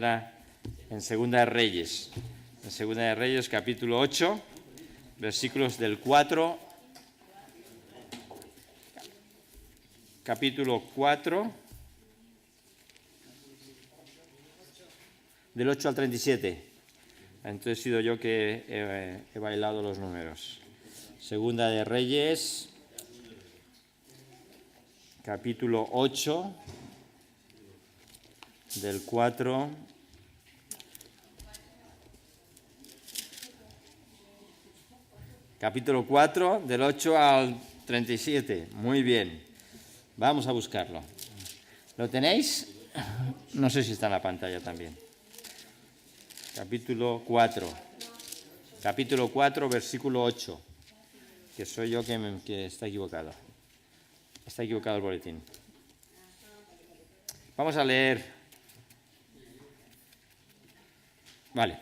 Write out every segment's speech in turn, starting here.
encuentra en Segunda de Reyes. En Segunda de Reyes, capítulo 8, versículos del 4. Capítulo 4, del 8 al 37. Entonces he sido yo que he bailado los números. Segunda de Reyes, capítulo 8, del 4 capítulo 4, del 8 al 37. Muy bien. Vamos a buscarlo. ¿Lo tenéis? No sé si está en la pantalla también. Capítulo 4. Capítulo 4, versículo 8. Que soy yo que está equivocado. Está equivocado el boletín. Vamos a leer. Vale.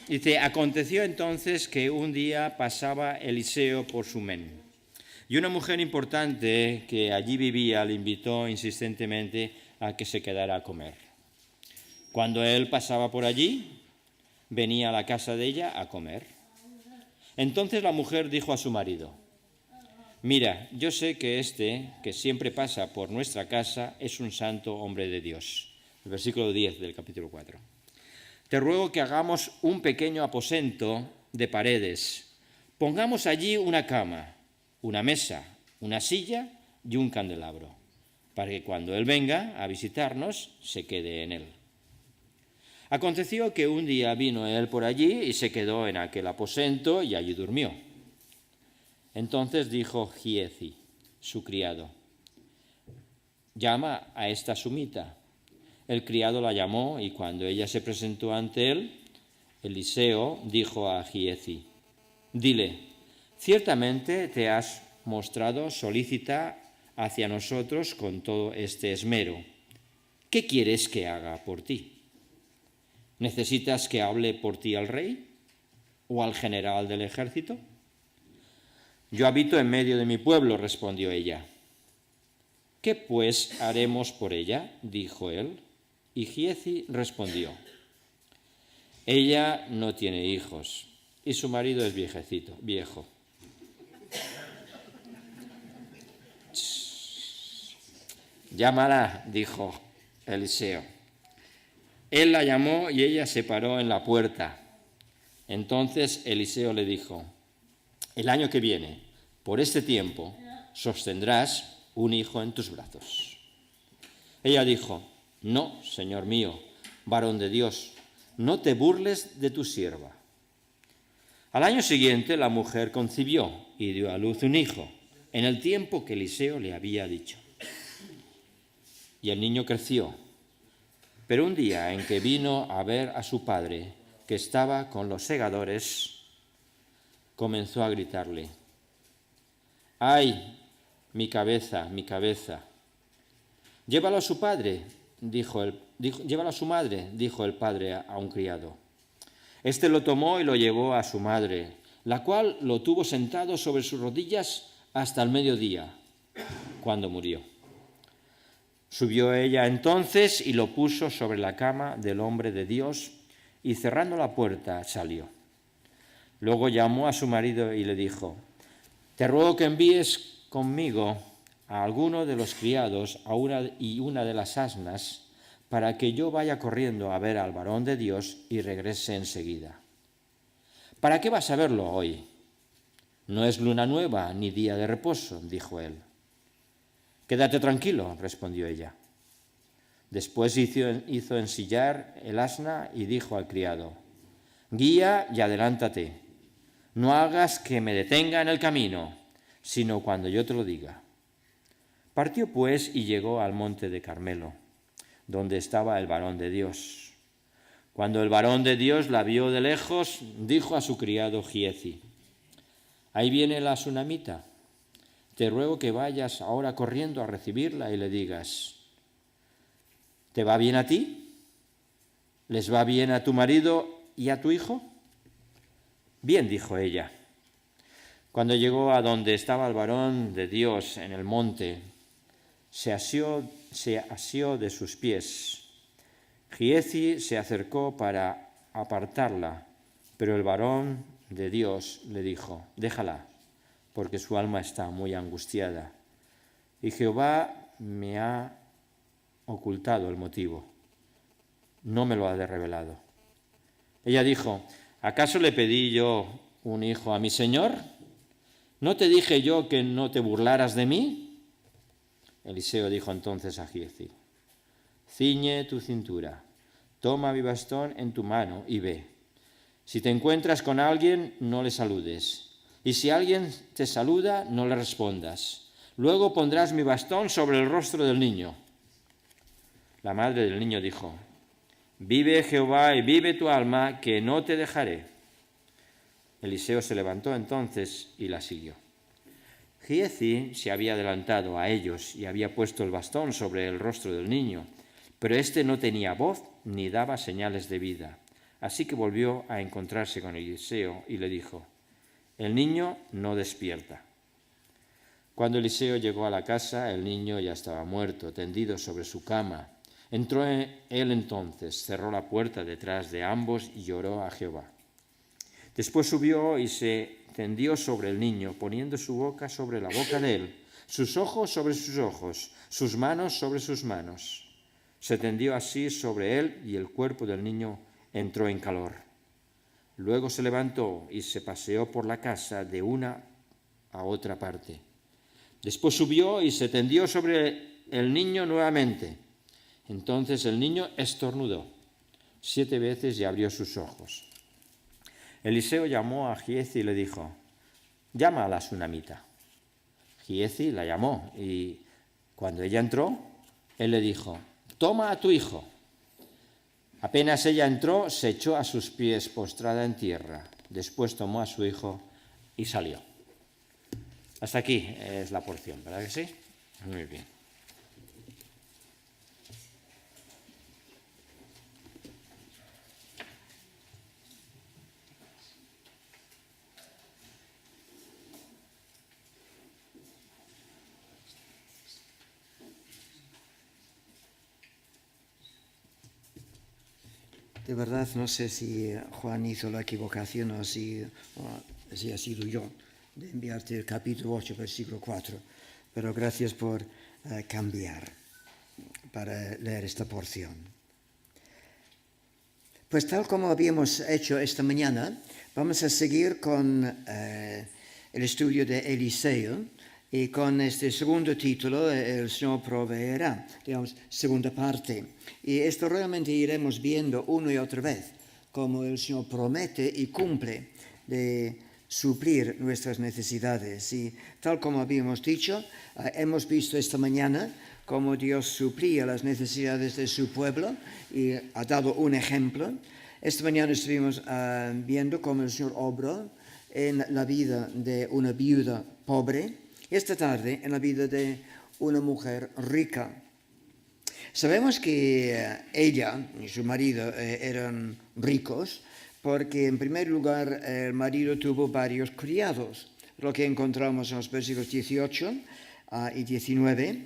Dice, aconteció entonces que un día pasaba Eliseo por Sunem, y una mujer importante que allí vivía le invitó insistentemente a que se quedara a comer. Cuando él pasaba por allí, venía a la casa de ella a comer. Entonces la mujer dijo a su marido, mira, yo sé que que siempre pasa por nuestra casa, es un santo hombre de Dios. El versículo 10 del capítulo 4. Te ruego que hagamos un pequeño aposento de paredes. Pongamos allí una cama, una mesa, una silla y un candelabro, para que cuando él venga a visitarnos se quede en él. Aconteció que un día vino él por allí y se quedó en aquel aposento y allí durmió. Entonces dijo Giezi, su criado, llama a esta sumita. El criado la llamó y cuando ella se presentó ante él, Eliseo dijo a Giezi, dile, ciertamente te has mostrado solícita hacia nosotros con todo este esmero. ¿Qué quieres que haga por ti? ¿Necesitas que hable por ti al rey o al general del ejército? Yo habito en medio de mi pueblo, respondió ella. ¿Qué pues haremos por ella? Dijo él. Y Giezi respondió, ella no tiene hijos y su marido es viejo. Llámala, dijo Eliseo. Él la llamó y ella se paró en la puerta. Entonces Eliseo le dijo, el año que viene, por este tiempo, sostendrás un hijo en tus brazos. Ella dijo, no, señor mío, varón de Dios, no te burles de tu sierva. Al año siguiente la mujer concibió y dio a luz un hijo, en el tiempo que Eliseo le había dicho. Y el niño creció. Pero un día en que vino a ver a su padre, que estaba con los segadores, comenzó a gritarle, ¡ay, mi cabeza, mi cabeza! Llévalo a su padre, llévalo a su madre, dijo el padre a un criado. Este lo tomó y lo llevó a su madre, la cual lo tuvo sentado sobre sus rodillas hasta el mediodía, cuando murió. Subió ella entonces y lo puso sobre la cama del hombre de Dios y cerrando la puerta salió. Luego llamó a su marido y le dijo, te ruego que envíes conmigo a alguno de los criados y una de las asnas para que yo vaya corriendo a ver al varón de Dios y regrese enseguida. ¿Para qué vas a verlo hoy? No es luna nueva ni día de reposo, dijo él. Quédate tranquilo, respondió ella. Después hizo ensillar el asna y dijo al criado, guía y adelántate, no hagas que me detenga en el camino, sino cuando yo te lo diga. Partió pues y llegó al monte de Carmelo, donde estaba el varón de Dios. Cuando el varón de Dios la vio de lejos, dijo a su criado Giezi, ahí viene la sunamita. Te ruego que vayas ahora corriendo a recibirla y le digas, ¿te va bien a ti? ¿Les va bien a tu marido y a tu hijo? Bien, dijo ella. Cuando llegó a donde estaba el varón de Dios en el monte, se asió de sus pies. Giezi se acercó para apartarla, pero el varón de Dios le dijo: déjala, porque su alma está muy angustiada, y Jehová me ha ocultado el motivo, no me lo ha revelado. Ella dijo: ¿acaso le pedí yo un hijo a mi señor? ¿No te dije yo que no te burlaras de mí? Eliseo dijo entonces a Giezi: ciñe tu cintura, toma mi bastón en tu mano y ve. Si te encuentras con alguien, no le saludes, y si alguien te saluda, no le respondas. Luego pondrás mi bastón sobre el rostro del niño. La madre del niño dijo: vive Jehová y vive tu alma, que no te dejaré. Eliseo se levantó entonces y la siguió. Giezi se había adelantado a ellos y había puesto el bastón sobre el rostro del niño, pero éste no tenía voz ni daba señales de vida. Así que volvió a encontrarse con Eliseo y le dijo: el niño no despierta. Cuando Eliseo llegó a la casa, el niño ya estaba muerto, tendido sobre su cama. Entró él entonces, cerró la puerta detrás de ambos y lloró a Jehová. Después subió y se tendió sobre el niño, poniendo su boca sobre la boca de él, sus ojos sobre sus ojos, sus manos sobre sus manos. Se tendió así sobre él y el cuerpo del niño entró en calor. Luego se levantó y se paseó por la casa de una a otra parte. Después subió y se tendió sobre el niño nuevamente. Entonces el niño estornudó 7 veces y abrió sus ojos. Eliseo llamó a Giezi y le dijo: llama a la sunamita. Giezi la llamó y cuando ella entró, él le dijo: toma a tu hijo. Apenas ella entró, se echó a sus pies postrada en tierra. Después tomó a su hijo y salió. Hasta aquí es la porción, ¿verdad que sí? Muy bien. De verdad no sé si Juan hizo la equivocación o si ha sido yo de enviarte el capítulo 8, versículo 4, pero gracias por cambiar para leer esta porción. Pues tal como habíamos hecho esta mañana, vamos a seguir con el estudio de Eliseo y con este segundo título, El Señor proveerá, digamos, segunda parte. Y esto realmente iremos viendo una y otra vez, cómo el Señor promete y cumple de suplir nuestras necesidades. Y tal como habíamos dicho, hemos visto esta mañana cómo Dios suplía las necesidades de su pueblo y ha dado un ejemplo. Esta mañana estuvimos viendo cómo el Señor obró en la vida de una viuda pobre y esta tarde en la vida de una mujer rica. Sabemos que ella y su marido eran ricos porque en primer lugar el marido tuvo varios criados, lo que encontramos en los versículos 18 y 19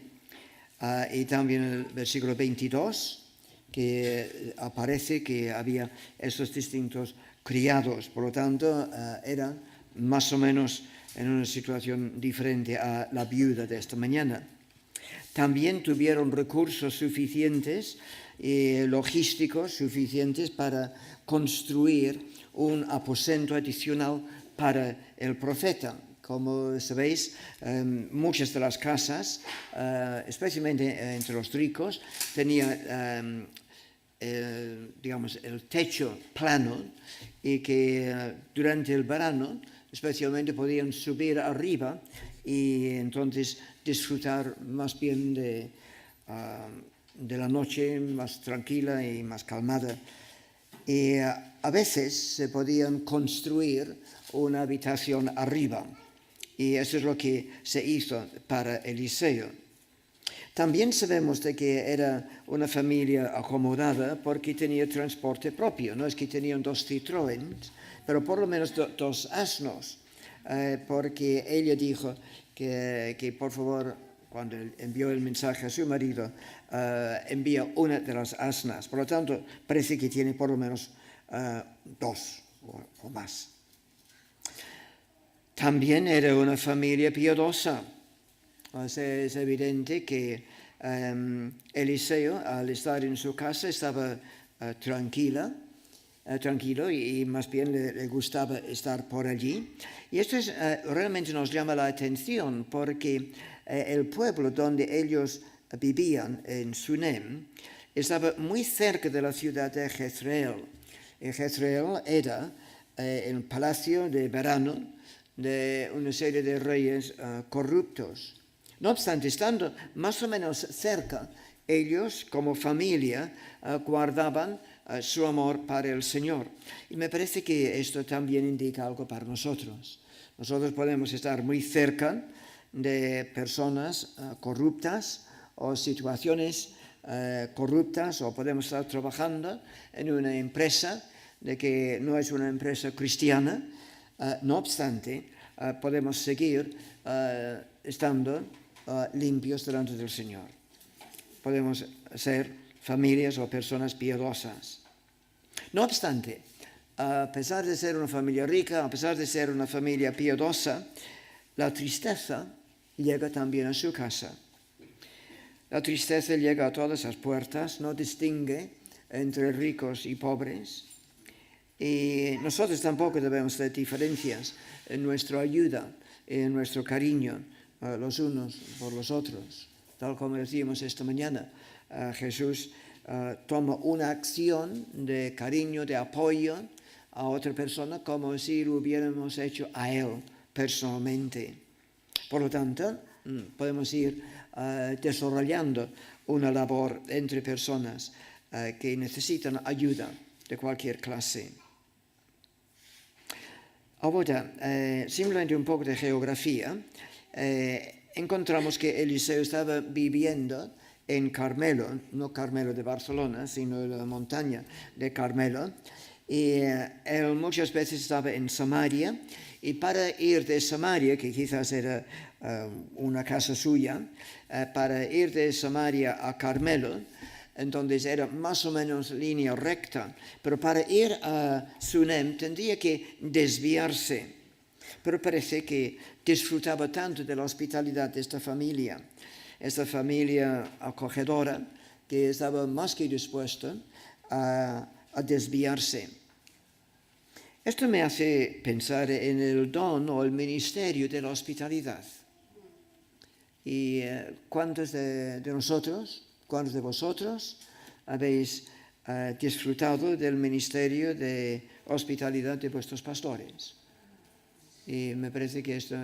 y también en el versículo 22 que aparece que había esos distintos criados, por lo tanto eran más o menos en una situación diferente a la viuda de esta mañana. También tuvieron recursos suficientes y logísticos suficientes para construir un aposento adicional para el profeta. Como sabéis, muchas de las casas, especialmente entre los ricos, tenían el techo plano y que durante el verano especialmente podían subir arriba y entonces disfrutar más bien de la noche más tranquila y más calmada. Y a veces se podían construir una habitación arriba y eso es lo que se hizo para Eliseo. También sabemos de que era una familia acomodada porque tenía transporte propio. No es que tenían 2 Citroën, pero por lo menos 2 asnos, porque ella dijo que por favor cuando envió el mensaje a su marido, envía una de las asnas. Por lo tanto, parece que tiene por lo menos dos o más. También era una familia piadosa. O sea, es evidente que Eliseo, al estar en su casa, estaba tranquilo y más bien le gustaba estar por allí. Y esto realmente nos llama la atención porque el pueblo donde ellos vivían, en Sunem, estaba muy cerca de la ciudad de Jezreel. Y Jezreel era el palacio de verano de una serie de reyes corruptos. No obstante, estando más o menos cerca, ellos como familia guardaban su amor para el Señor. Y me parece que esto también indica algo para nosotros. Nosotros podemos estar muy cerca de personas corruptas o situaciones corruptas, o podemos estar trabajando en una empresa de que no es una empresa cristiana. No obstante, podemos seguir estando limpios delante del Señor. Podemos ser familias o personas piadosas. No obstante, a pesar de ser una familia rica, a pesar de ser una familia piadosa, la tristeza llega también a su casa. La tristeza llega a todas las puertas, no distingue entre ricos y pobres. Y nosotros tampoco debemos hacer diferencias en nuestra ayuda, en nuestro cariño los unos por los otros. Tal como decíamos esta mañana, Jesús toma una acción de cariño, de apoyo a otra persona como si lo hubiéramos hecho a él personalmente. Por lo tanto, podemos ir desarrollando una labor entre personas que necesitan ayuda de cualquier clase. Ahora, simplemente un poco de geografía. Encontramos que Eliseo estaba viviendo en Carmelo, no Carmelo de Barcelona, sino en la montaña de Carmelo. Y él muchas veces estaba en Samaria, y para ir de Samaria, que quizás era una casa suya, para ir de Samaria a Carmelo, entonces era más o menos línea recta, pero para ir a Sunem tendría que desviarse. Pero parece que disfrutaba tanto de la hospitalidad de esta familia acogedora, que estaba más que dispuesta a desviarse. Esto me hace pensar en el don o el ministerio de la hospitalidad. ¿Y cuántos de nosotros, cuántos de vosotros habéis disfrutado del ministerio de hospitalidad de vuestros pastores? Y me parece que esto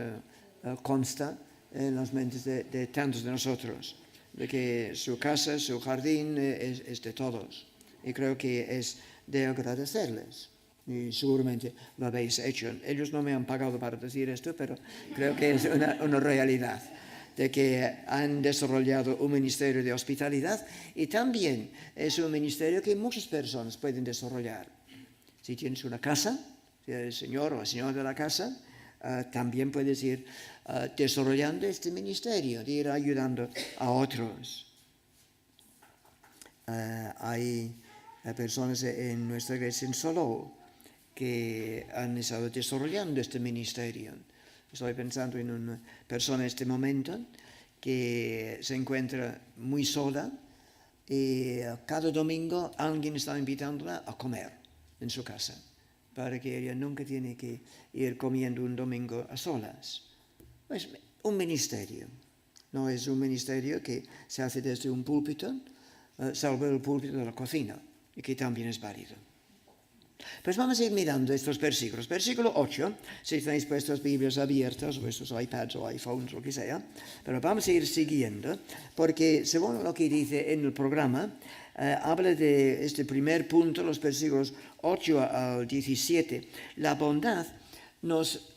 consta en las mentes de tantos de nosotros, de que su casa, su jardín es de todos. Y creo que es de agradecerles. Y seguramente lo habéis hecho. Ellos no me han pagado para decir esto, pero creo que es una realidad, de que han desarrollado un ministerio de hospitalidad, y también es un ministerio que muchas personas pueden desarrollar. Si tienes una casa, si eres señor o señora de la casa, también puedes ir desarrollando este ministerio, de ir ayudando a otros. Hay personas en nuestra iglesia en Salou que han estado desarrollando este ministerio. Estoy pensando en una persona en este momento que se encuentra muy sola, y cada domingo alguien está invitándola a comer en su casa, para que ella nunca tiene que ir comiendo un domingo a solas. Es un ministerio. No es un ministerio que se hace desde un púlpito, salvo el púlpito de la cocina, y que también es válido. Pues vamos a ir mirando estos versículos. Versículo 8, si tenéis vuestras Biblias abiertas, vuestros iPads o iPhones, lo que sea, pero vamos a ir siguiendo, porque según lo que dice en el programa, habla de este primer punto, los versículos 8 al 17. La bondad nos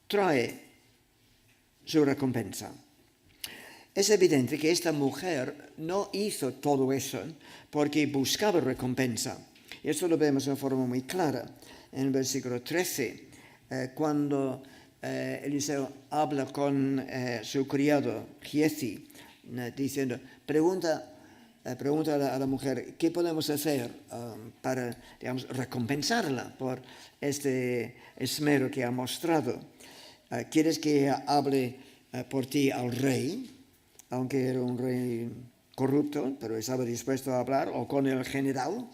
trae su recompensa. Es evidente que esta mujer no hizo todo eso porque buscaba recompensa. Y esto lo vemos de forma muy clara en el versículo 13, cuando Eliseo habla con su criado Giezi, diciendo, pregunta a la mujer, ¿qué podemos hacer para, digamos, recompensarla por este esmero que ha mostrado? ¿Quieres que hable por ti al rey, aunque era un rey corrupto, pero estaba dispuesto a hablar, o con el general?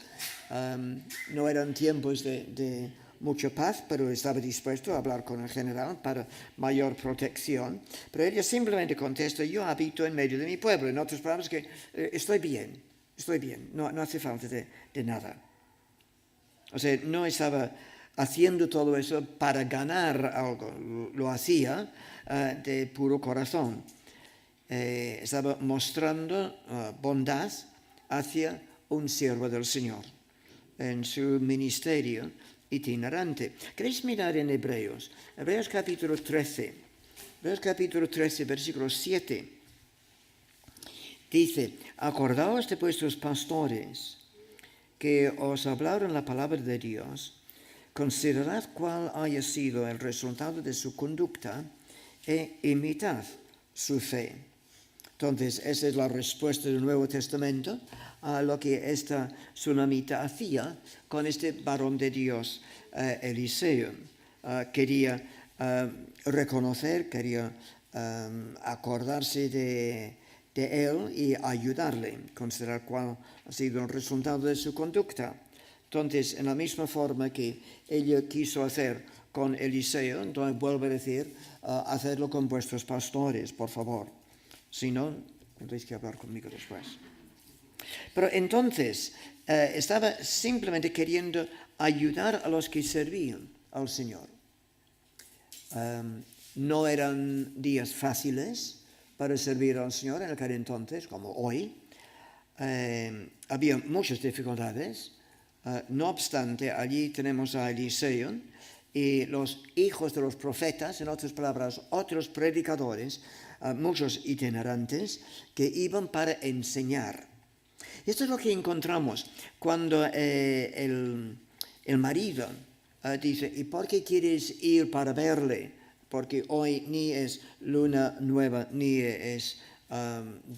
No eran tiempos de mucha paz, pero estaba dispuesto a hablar con el general para mayor protección. Pero ella simplemente contesta, yo habito en medio de mi pueblo. En otras palabras, que estoy bien, no hace falta de nada. O sea, no estaba haciendo todo eso para ganar algo, lo hacía de puro corazón. Estaba mostrando bondad hacia un siervo del Señor en su ministerio itinerante. ¿Queréis mirar en Hebreos? Hebreos capítulo 13. Hebreos capítulo 13, versículo 7. Dice, acordaos de vuestros pastores que os hablaron la palabra de Dios, considerad cuál haya sido el resultado de su conducta e imitad su fe. Entonces, esa es la respuesta del Nuevo Testamento a lo que esta tsunamita hacía con este varón de Dios, Eliseo. Quería reconocer, quería acordarse de él y ayudarle, considerar cuál ha sido el resultado de su conducta. Entonces, en la misma forma que ella quiso hacer con Eliseo, entonces vuelve a decir, hacedlo con vuestros pastores, por favor. Si no, tendréis que hablar conmigo después. Pero entonces, estaba simplemente queriendo ayudar a los que servían al Señor. No eran días fáciles para servir al Señor en aquel entonces, como hoy. Había muchas dificultades. No obstante, allí tenemos a Eliseo y los hijos de los profetas, en otras palabras, otros predicadores, muchos itinerantes, que iban para enseñar. Y esto es lo que encontramos cuando el marido dice, ¿y por qué quieres ir para verle? Porque hoy ni es luna nueva, ni es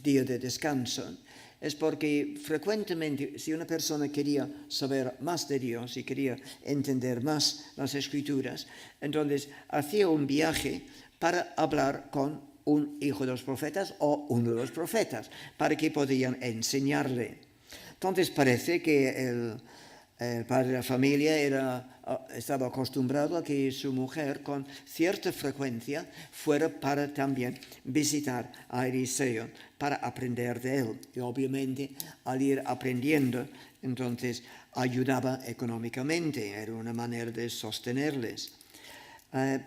día de descanso. Es porque frecuentemente, si una persona quería saber más de Dios y quería entender más las Escrituras, entonces hacía un viaje para hablar con un hijo de los profetas o uno de los profetas, para que podían enseñarle. Entonces parece que el padre de la familia estaba acostumbrado a que su mujer con cierta frecuencia fuera para también visitar a Eliseo, para aprender de él. Y obviamente al ir aprendiendo, entonces ayudaba económicamente, era una manera de sostenerles.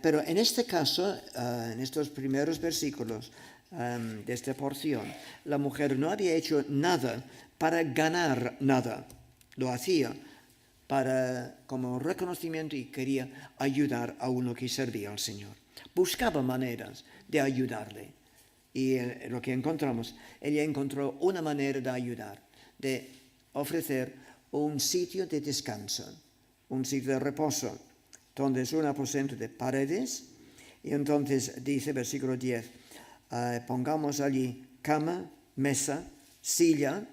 Pero en este caso, en estos primeros versículos de esta porción, la mujer no había hecho nada para ganar nada, lo hacía como reconocimiento y quería ayudar a uno que servía al Señor. Buscaba maneras de ayudarle. Y lo que encontramos, ella encontró una manera de ayudar, de ofrecer un sitio de descanso, un sitio de reposo. Entonces, un aposento de paredes, y entonces dice, versículo 10, pongamos allí cama, mesa, silla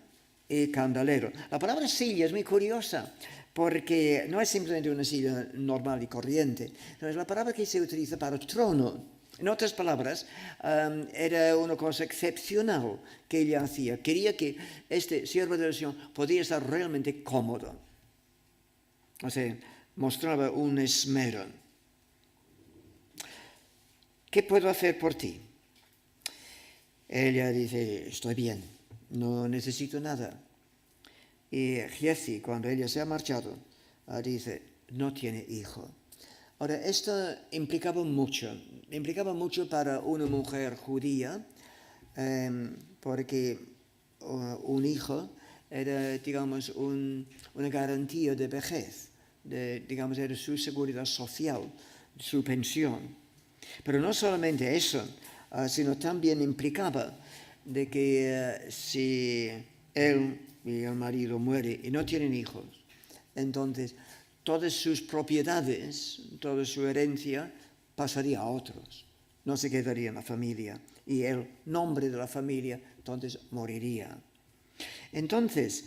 y candelero. La palabra silla es muy curiosa, porque no es simplemente una silla normal y corriente, no, es la palabra que se utiliza para trono. En otras palabras, era una cosa excepcional que ella hacía. Quería que este siervo del Señor podía estar realmente cómodo. O sea, mostraba un esmero. ¿Qué puedo hacer por ti? Ella dice, estoy bien, no necesito nada. Y Giezi, cuando ella se ha marchado, dice, no tiene hijo. Ahora, esto implicaba mucho para una mujer judía, porque un hijo era, digamos, una garantía de vejez, digamos, era su seguridad social, su pensión. Pero no solamente eso, sino también implicaba de que si él y el marido mueren y no tienen hijos, entonces todas sus propiedades, toda su herencia pasaría a otros, no se quedaría en la familia, y el nombre de la familia entonces moriría. Entonces,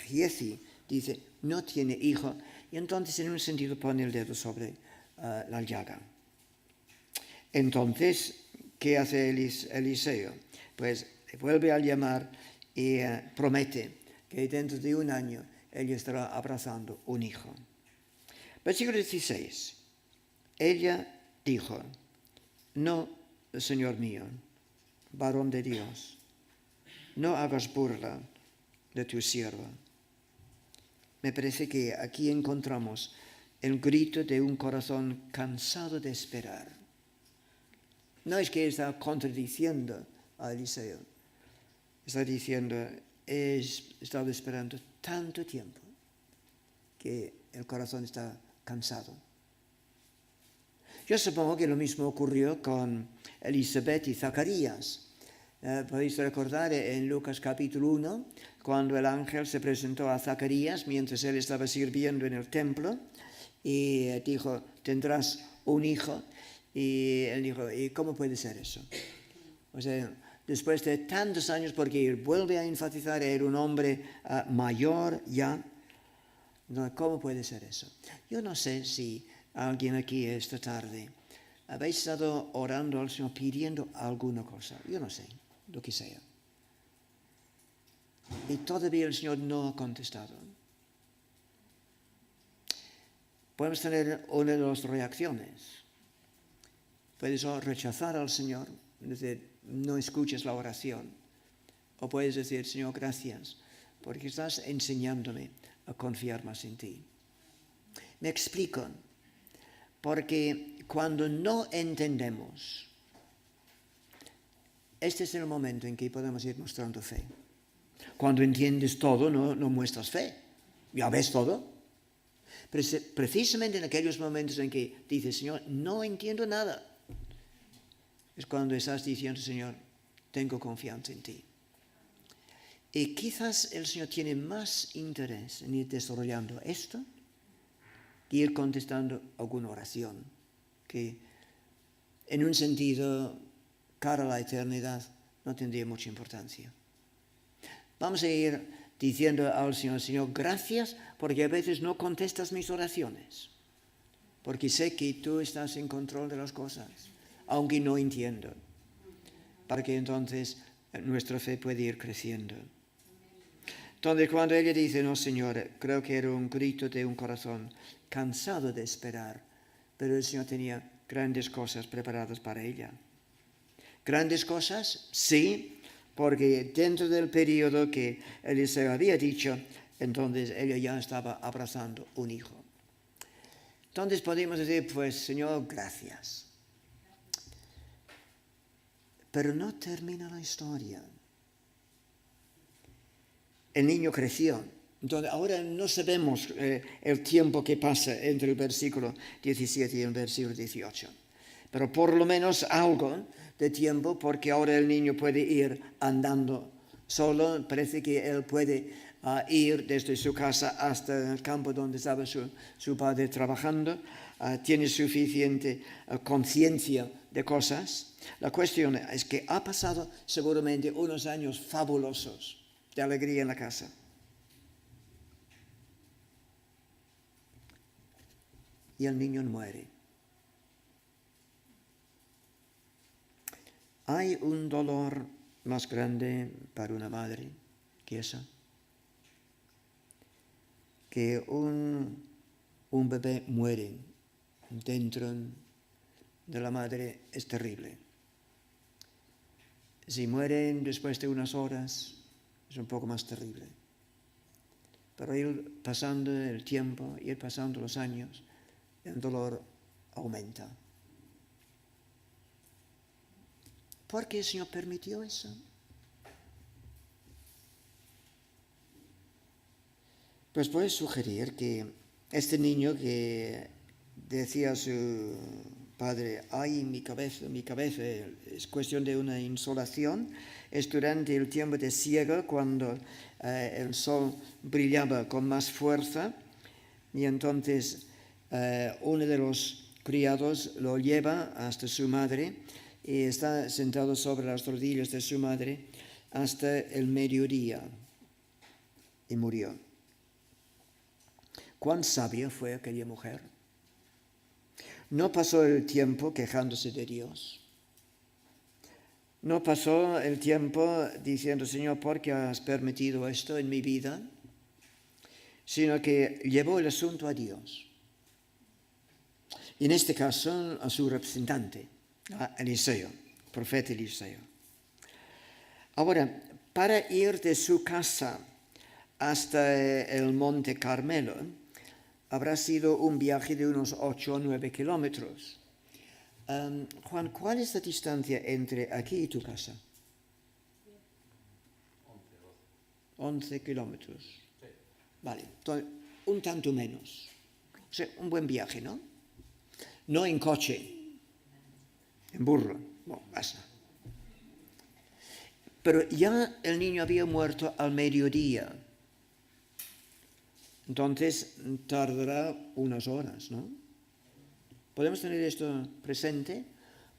Giezi dice, no tiene hijo, y entonces en un sentido pone el dedo sobre la llaga. Entonces, ¿qué hace Eliseo? Pues le vuelve a llamar y promete que dentro de un año ella estará abrazando un hijo. Versículo 16. Ella dijo, no, Señor mío, varón de Dios, no hagas burla de tu sierva. Me parece que aquí encontramos el grito de un corazón cansado de esperar. No es que está contradiciendo a Eliseo, está diciendo, he estado esperando tanto tiempo que el corazón está cansado. Yo supongo que lo mismo ocurrió con Elisabet y Zacarías. Podéis recordar en Lucas capítulo 1, cuando el ángel se presentó a Zacarías mientras él estaba sirviendo en el templo y dijo, tendrás un hijo. Y él dijo, ¿y cómo puede ser eso? O sea, después de tantos años, porque él vuelve a enfatizar, era un hombre mayor ya. No, ¿cómo puede ser eso? Yo no sé si alguien aquí esta tarde habéis estado orando al Señor pidiendo alguna cosa. Yo no sé, lo que sea. Y todavía el Señor no ha contestado. Podemos tener una de las reacciones. Puedes rechazar al Señor, es decir, no escuches la oración. O puedes decir, Señor, gracias, porque estás enseñándome a confiar más en ti. Me explico, porque cuando no entendemos, este es el momento en que podemos ir mostrando fe. Cuando entiendes todo, no muestras fe. Ya ves todo. Pero precisamente en aquellos momentos en que dices, Señor, no entiendo nada, es cuando estás diciendo, Señor, tengo confianza en ti. Y quizás el Señor tiene más interés en ir desarrollando esto que ir contestando alguna oración, que en un sentido, cara a la eternidad, no tendría mucha importancia. Vamos a ir diciendo al Señor, Señor, gracias porque a veces no contestas mis oraciones, porque sé que tú estás en control de las cosas, aunque no entiendo, para que entonces nuestra fe pueda ir creciendo. Entonces, cuando ella dice, no, Señor, creo que era un grito de un corazón cansado de esperar, pero el Señor tenía grandes cosas preparadas para ella. Grandes cosas, sí, porque dentro del periodo que Eliseo había dicho, entonces ella ya estaba abrazando un hijo. Entonces podemos decir, pues, Señor, gracias. Pero no termina la historia. El niño creció. Entonces, ahora no sabemos el tiempo que pasa entre el versículo 17 y el versículo 18. Pero por lo menos algo de tiempo, porque ahora el niño puede ir andando solo. Parece que él puede ir desde su casa hasta el campo donde estaba su padre trabajando. Tiene suficiente conciencia de cosas. La cuestión es que ha pasado seguramente unos años fabulosos de alegría en la casa. Y el niño muere. ¿Hay un dolor más grande para una madre que eso? Que un bebé muere dentro de la madre es terrible. Si mueren después de unas horas, es un poco más terrible. Pero ir pasando el tiempo, ir pasando los años, el dolor aumenta. ¿Por qué el Señor permitió eso? Pues puedes sugerir que este niño que decía a su padre, ay, mi cabeza, es cuestión de una insolación, es durante el tiempo de siega cuando el sol brillaba con más fuerza y entonces Uno de los criados lo lleva hasta su madre y está sentado sobre las rodillas de su madre hasta el mediodía y murió. ¿Cuán sabia fue aquella mujer? No pasó el tiempo quejándose de Dios. No pasó el tiempo diciendo, Señor, ¿por qué has permitido esto en mi vida? Sino que llevó el asunto a Dios. Y en este caso a su representante, a Eliseo, profeta Eliseo. Ahora, para ir de su casa hasta el monte Carmelo, habrá sido un viaje de unos 8 o 9 kilómetros. Juan, ¿cuál es la distancia entre aquí y tu casa? 11 kilómetros. Sí. Vale, entonces, un tanto menos. O sea, un buen viaje, ¿no? No en coche, en burro, no, pasa. Pero ya el niño había muerto al mediodía. Entonces tardará unas horas, ¿no? Podemos tener esto presente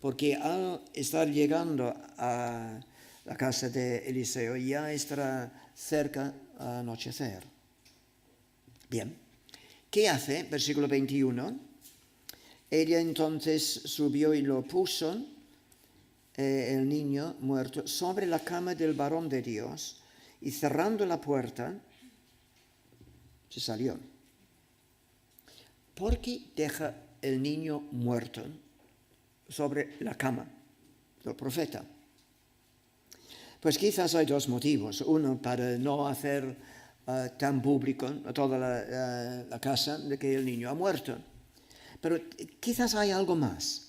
porque al estar llegando a la casa de Eliseo ya estará cerca a anochecer. Bien, ¿qué hace? Versículo 21. Ella entonces subió y lo puso, el niño muerto, sobre la cama del varón de Dios y cerrando la puerta, se salió. ¿Por qué deja el niño muerto sobre la cama del profeta? Pues quizás hay dos motivos. Uno, para no hacer tan público a toda la casa de que el niño ha muerto. Pero quizás hay algo más.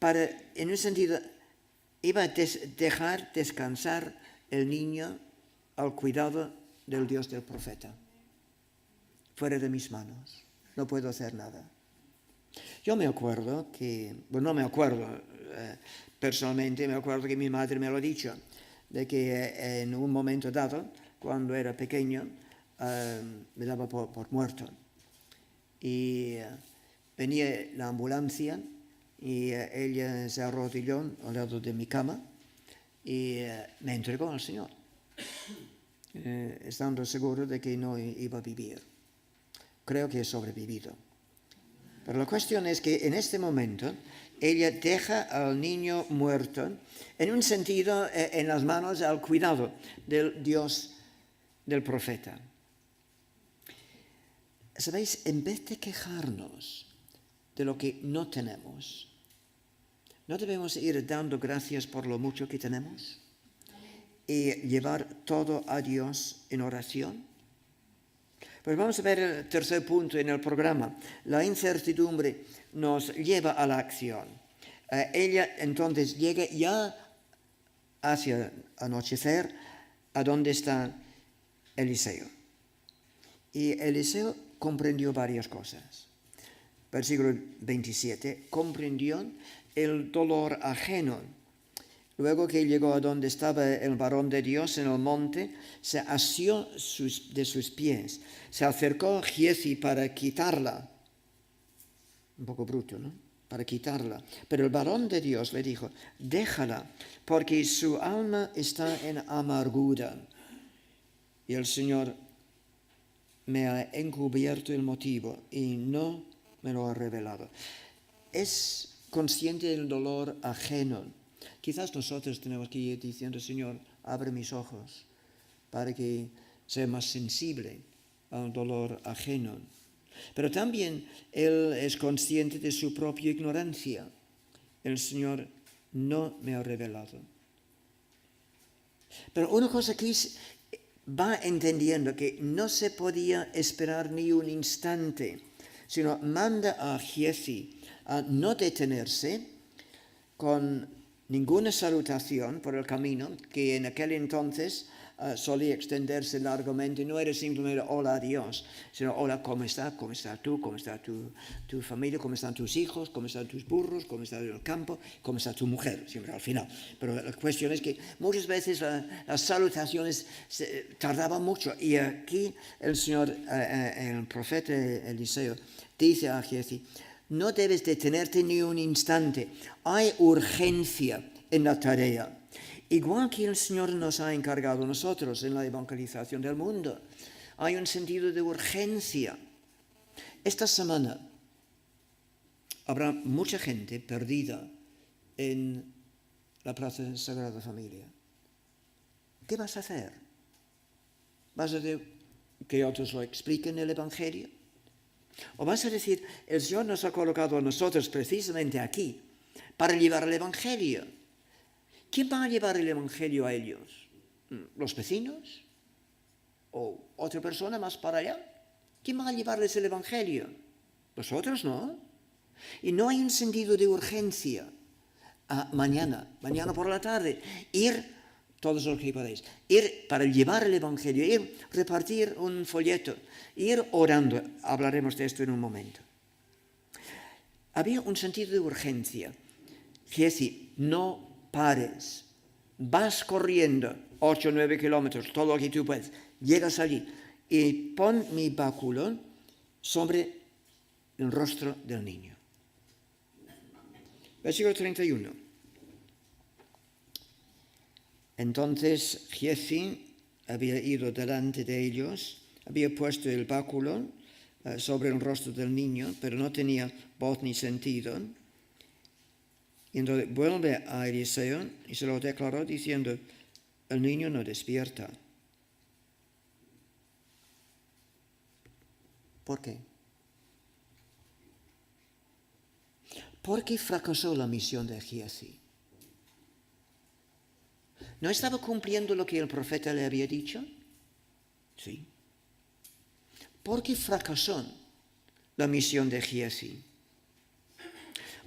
En un sentido, iba a dejar descansar el niño al cuidado del Dios del profeta. Fuera de mis manos, no puedo hacer nada. Yo me acuerdo que, bueno, no me acuerdo personalmente, me acuerdo que mi madre me lo ha dicho, de que en un momento dado, cuando era pequeño, me daba por muerto. Y venía la ambulancia y ella se arrodilló al lado de mi cama y me entregó al Señor, estando seguro de que no iba a vivir. Creo que he sobrevivido. Pero la cuestión es que en este momento ella deja al niño muerto, en un sentido, en las manos, al cuidado del Dios del profeta. ¿Sabéis? En vez de quejarnos de lo que no tenemos, ¿no debemos ir dando gracias por lo mucho que tenemos? Y llevar todo a Dios en oración. Pues vamos a ver el tercer punto en el programa. La incertidumbre nos lleva a la acción. Ella entonces llega ya hacia anochecer a donde está Eliseo. Y Eliseo comprendió varias cosas. Versículo 27, comprendió el dolor ajeno. Luego que llegó a donde estaba el varón de Dios en el monte, se asió de sus pies. Se acercó a Giezi para quitarla. Un poco bruto, ¿no? Para quitarla. Pero el varón de Dios le dijo, déjala, porque su alma está en amargura. Y el Señor me ha encubierto el motivo y no me lo ha revelado. Es consciente del dolor ajeno. Quizás nosotros tenemos que ir diciendo, Señor, abre mis ojos para que sea más sensible al dolor ajeno. Pero también Él es consciente de su propia ignorancia. El Señor no me ha revelado. Pero una cosa que va entendiendo que no se podía esperar ni un instante, sino manda a Giezi a no detenerse con ninguna salutación por el camino, que en aquel entonces solía extenderse largamente. No era simplemente hola, adiós, sino hola, ¿cómo estás tú? ¿Cómo está tu familia? ¿Cómo están tus hijos? ¿Cómo están tus burros? ¿Cómo está el campo? ¿Cómo está tu mujer? Siempre al final. Pero la cuestión es que muchas veces las salutaciones tardaban mucho. Y aquí el profeta Eliseo dice a Giezi: no debes detenerte ni un instante. Hay urgencia en la tarea. Igual que el Señor nos ha encargado a nosotros en la evangelización del mundo. Hay un sentido de urgencia. Esta semana habrá mucha gente perdida en la Plaza de Sagrada Familia. ¿Qué vas a hacer? ¿Vas a decir que otros lo expliquen el Evangelio? ¿O vas a decir, el Señor nos ha colocado a nosotros precisamente aquí para llevar el Evangelio? ¿Quién va a llevar el Evangelio a ellos? ¿Los vecinos? ¿O otra persona más para allá? ¿Quién va a llevarles el Evangelio? Vosotros, ¿no? Y no hay un sentido de urgencia. Mañana por la tarde, ir, todos los que podéis, ir para llevar el Evangelio, ir repartir un folleto, ir orando. Hablaremos de esto en un momento. Había un sentido de urgencia. Giezi, no pares. Vas corriendo 8 o 9 kilómetros, todo lo que tú puedes. Llegas allí y pon mi báculo sobre el rostro del niño. Versículo 31. Entonces Giezi había ido delante de ellos, había puesto el báculo sobre el rostro del niño, pero no tenía voz ni sentido. Y entonces vuelve a Eliseo y se lo declaró diciendo: el niño no despierta. ¿Por qué? Porque fracasó la misión de Giezi. ¿No estaba cumpliendo lo que el profeta le había dicho? Sí. Porque fracasó la misión de Giezi.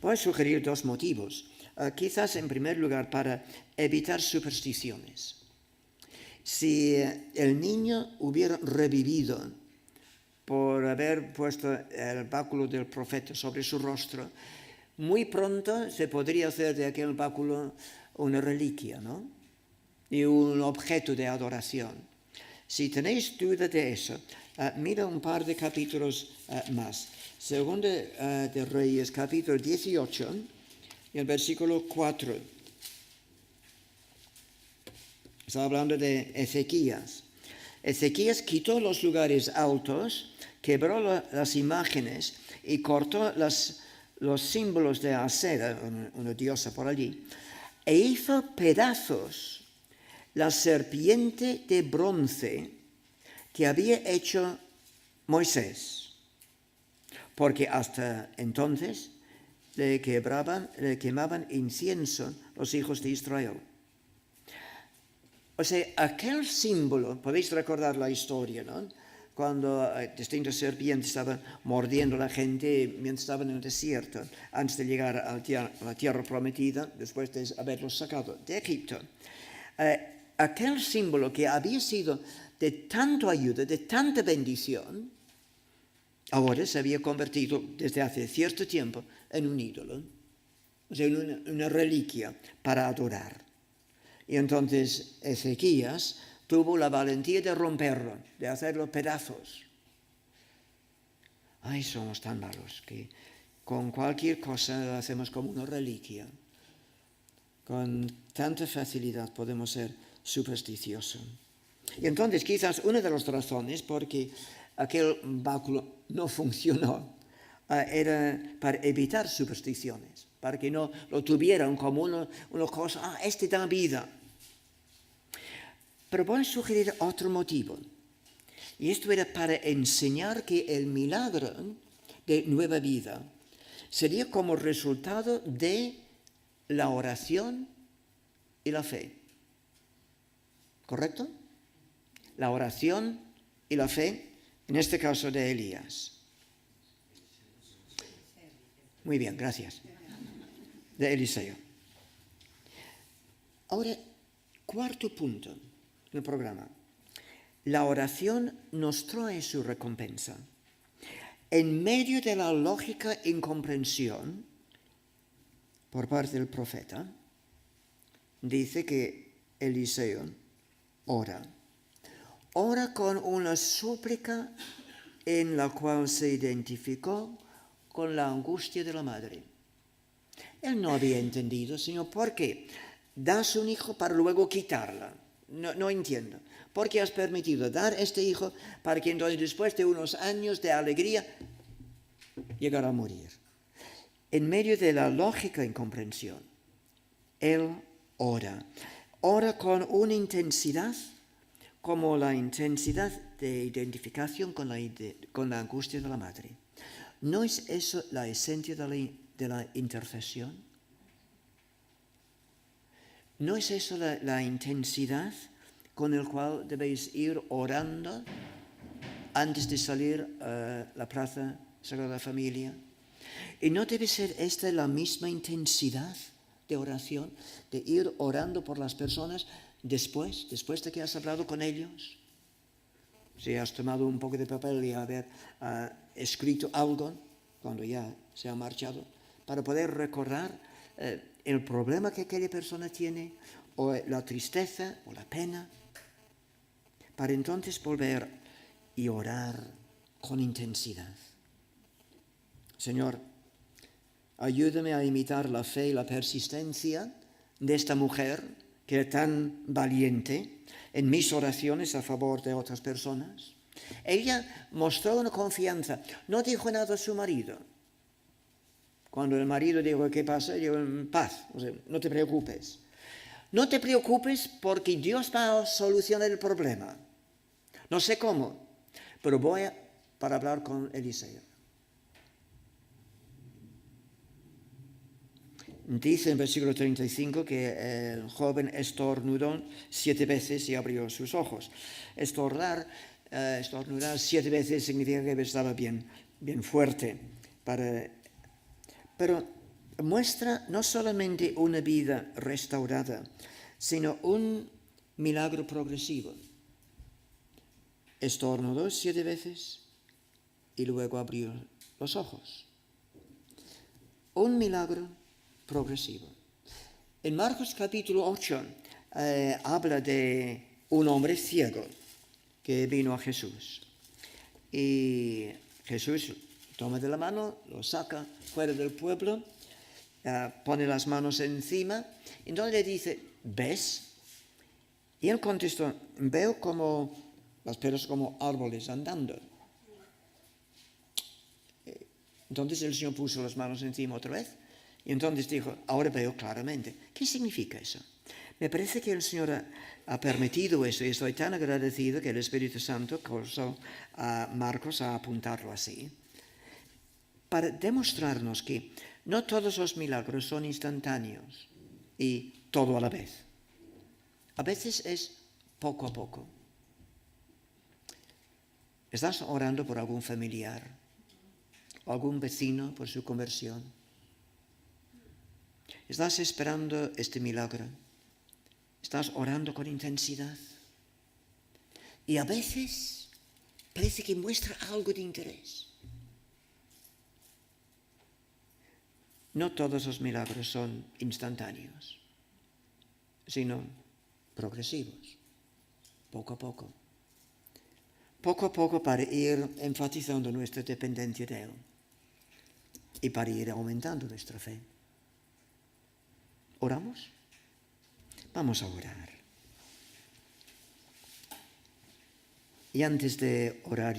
Voy a sugerir 2 motivos. Quizás en primer lugar para evitar supersticiones. Si el niño hubiera revivido por haber puesto el báculo del profeta sobre su rostro, muy pronto se podría hacer de aquel báculo una reliquia, ¿no? Y un objeto de adoración. Si tenéis duda de eso, mira un par de capítulos más. Segunda de Reyes, capítulo 18, y el versículo 4. Está hablando de Ezequías. Ezequías quitó los lugares altos, quebró las imágenes y cortó los símbolos de Asera, una diosa por allí, e hizo pedazos la serpiente de bronce que había hecho Moisés, porque hasta entonces le quemaban incienso los hijos de Israel. O sea, aquel símbolo, podéis recordar la historia, ¿no? Cuando distintas serpientes estaban mordiendo a la gente mientras estaban en el desierto, antes de llegar a la tierra prometida, después de haberlos sacado de Egipto. Aquel símbolo que había sido de tanta ayuda, de tanta bendición, ahora se había convertido desde hace cierto tiempo en un ídolo, o sea, en una reliquia para adorar. Y entonces Ezequías tuvo la valentía de romperlo, de hacerlo pedazos. Ay, somos tan malos que con cualquier cosa lo hacemos como una reliquia. Con tanta facilidad podemos ser supersticiosos. Y entonces quizás una de las razones por que aquel báculo no funcionó era para evitar supersticiones, para que no lo tuvieran como una cosa, este da vida. Pero voy a sugerir otro motivo, y esto era para enseñar que el milagro de nueva vida sería como resultado de la oración y la fe. ¿Correcto? La oración y la fe, en este caso de Elías. Muy bien, gracias. De Eliseo. Ahora, cuarto punto. el programa. La oración nos trae su recompensa. En medio de la lógica incomprensión por parte del profeta, dice que Eliseo ora con una súplica en la cual se identificó con la angustia de la madre. Él no había entendido, Señor, ¿por qué das un hijo para luego quitarla? No entiendo. ¿Por qué has permitido dar este hijo para que entonces después de unos años de alegría llegara a morir? En medio de la lógica incomprensión, él ora con una intensidad como la intensidad de identificación con la angustia de la madre. ¿No es eso la esencia de la intercesión? ¿No es eso la intensidad con la cual debéis ir orando antes de salir a la plaza Sagrada Familia? ¿Y no debe ser esta la misma intensidad de oración, de ir orando por las personas después de que has hablado con ellos? Si has tomado un poco de papel y haber escrito algo cuando ya se ha marchado, para poder recordar el problema que aquella persona tiene, o la tristeza, o la pena, para entonces volver y orar con intensidad. Señor, ayúdame a imitar la fe y la persistencia de esta mujer que era tan valiente en mis oraciones a favor de otras personas. Ella mostró una confianza, no dijo nada a su marido. Cuando el marido dijo, ¿qué pasa? Dijo, en paz, o sea, no te preocupes. No te preocupes porque Dios va a solucionar el problema. No sé cómo, pero voy para hablar con Eliseo. Dice en versículo 35 que el joven estornudó 7 veces y abrió sus ojos. Estornudar 7 veces significa que estaba bien fuerte. Pero muestra no solamente una vida restaurada, sino un milagro progresivo. Estornudó 7 veces y luego abrió los ojos. Un milagro progresivo. En Marcos capítulo 8 habla de un hombre ciego que vino a Jesús. Y Jesús toma de la mano, lo saca fuera del pueblo, pone las manos encima, y entonces le dice, ¿ves? Y él contestó, veo como las personas como árboles andando. Entonces el Señor puso las manos encima otra vez, y entonces dijo, ahora veo claramente. ¿Qué significa eso? Me parece que el Señor ha permitido eso, y estoy tan agradecido que el Espíritu Santo causó a Marcos a apuntarlo así, para demostrarnos que no todos los milagros son instantáneos y todo a la vez. A veces es poco a poco. ¿Estás orando por algún familiar o algún vecino por su conversión? ¿Estás esperando este milagro? ¿Estás orando con intensidad? Y a veces parece que muestra algo de interés. No todos los milagros son instantáneos, sino progresivos, poco a poco. Poco a poco para ir enfatizando nuestra dependencia de Él y para ir aumentando nuestra fe. ¿Oramos? Vamos a orar. Y antes de orar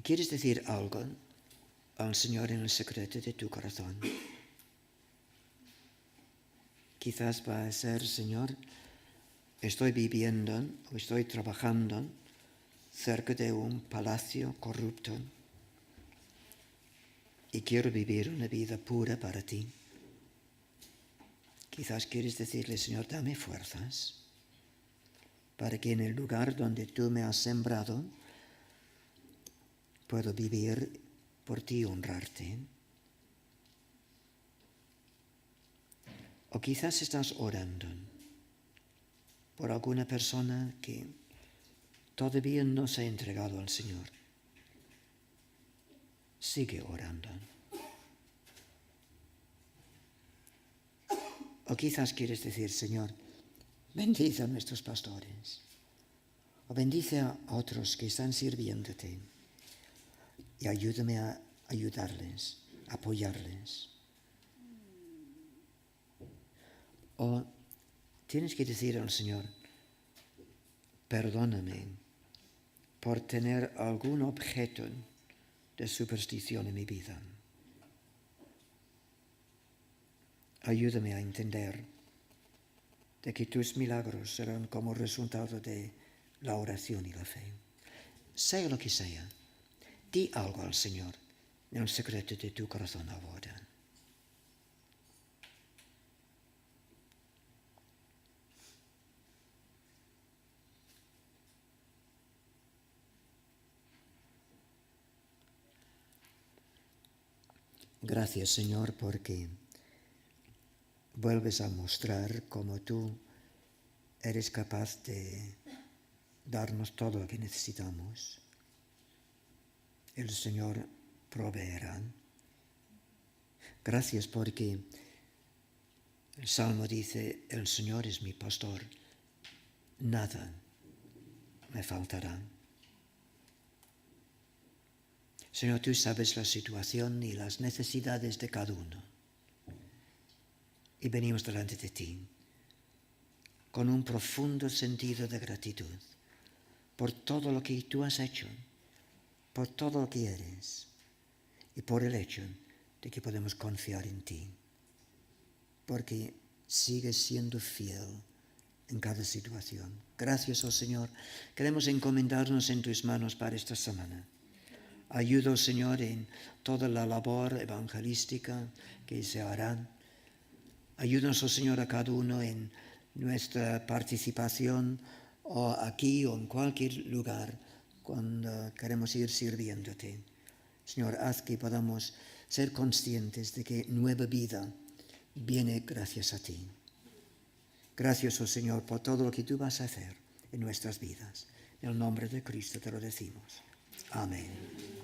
¿quieres decir algo al Señor en el secreto de tu corazón? Quizás va a ser, Señor, estoy viviendo o estoy trabajando cerca de un palacio corrupto y quiero vivir una vida pura para ti. Quizás quieres decirle, Señor, dame fuerzas para que en el lugar donde tú me has sembrado puedo vivir por ti y honrarte. O quizás estás orando por alguna persona que todavía no se ha entregado al Señor. Sigue orando. O quizás quieres decir, Señor, bendice a nuestros pastores. O bendice a otros que están sirviéndote. Y ayúdame a ayudarles, a apoyarles. O tienes que decir al Señor, perdóname por tener algún objeto de superstición en mi vida. Ayúdame a entender de que tus milagros serán como resultado de la oración y la fe. Sea lo que sea, di algo al Señor en el secreto de tu corazón ahora. Gracias, Señor, porque vuelves a mostrar cómo tú eres capaz de darnos todo lo que necesitamos. El Señor proveerá. Gracias porque el Salmo dice, el Señor es mi pastor, nada me faltará. Señor, tú sabes la situación y las necesidades de cada uno. Y venimos delante de ti con un profundo sentido de gratitud por todo lo que tú has hecho, por todo lo que eres y por el hecho de que podemos confiar en ti, porque sigues siendo fiel en cada situación. Gracias, oh Señor, queremos encomendarnos en tus manos para esta semana. Ayuda, Señor, en toda la labor evangelística que se hará. Ayúdanos, oh Señor, a cada uno en nuestra participación o aquí o en cualquier lugar cuando queremos ir sirviéndote. Señor, haz que podamos ser conscientes de que nueva vida viene gracias a ti. Gracias, oh Señor, por todo lo que tú vas a hacer en nuestras vidas. En el nombre de Cristo te lo decimos. Amén.